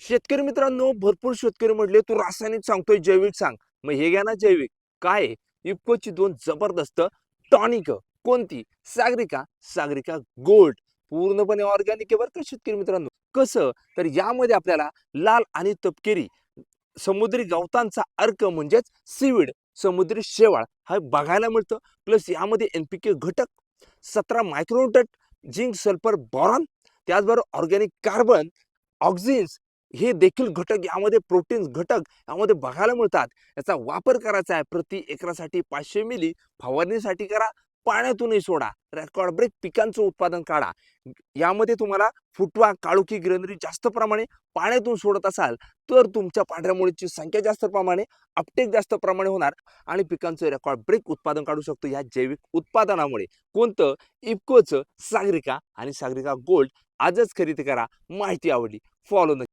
शेतकरी मित्रांनो, भरपूर शेतकरी म्हटले तू रासायनिक सांगतोय जैविक सांग. मग हे घ्या ना जैविक. काय आहे? इफ्कोची दोन जबरदस्त टॉनिक. कोणती? सागरिका, सागरिका गोल्ड. पूर्णपणे ऑर्गॅनिक आहे बरं का शेतकरी मित्रांनो. कसं? तर यामध्ये आपल्याला लाल आणि तपकिरी समुद्री गवतांचा अर्क म्हणजेच सीवीड, समुद्री शेवाळ हा बघायला मिळतं. प्लस यामध्ये एनपीके घटक, 17 मायक्रोन्यूटन, झिंक, सल्फर, बोरॉन, त्याचबरोबर ऑर्गॅनिक कार्बन, ऑक्झिन्स हे देखील घटक यामध्ये प्रोटीन्स घटक यामध्ये बघायला मिळतात. याचा वापर करायचा आहे प्रति एकरासाठी 500 मिली, फवारणीसाठी करा, पाण्यातूनही सोडा, रेकॉर्ड ब्रेक पिकांचं उत्पादन काढा. यामध्ये तुम्हाला फुटवा, काळोखी, ग्रेनरी जास्त प्रमाणे पाण्यातून सोडत असाल तर तुमच्या पांढऱ्या मुळीची संख्या जास्त प्रमाणे, अपटेक जास्त प्रमाणे होणार आणि पिकांचं रेकॉर्ड ब्रेक उत्पादन काढू शकतो या जैविक उत्पादनामुळे. कोणतं? इफ्कोचं सागरिका आणि सागरिका गोल्ड. आजच खरेदी करा. माहिती आवडली फॉलो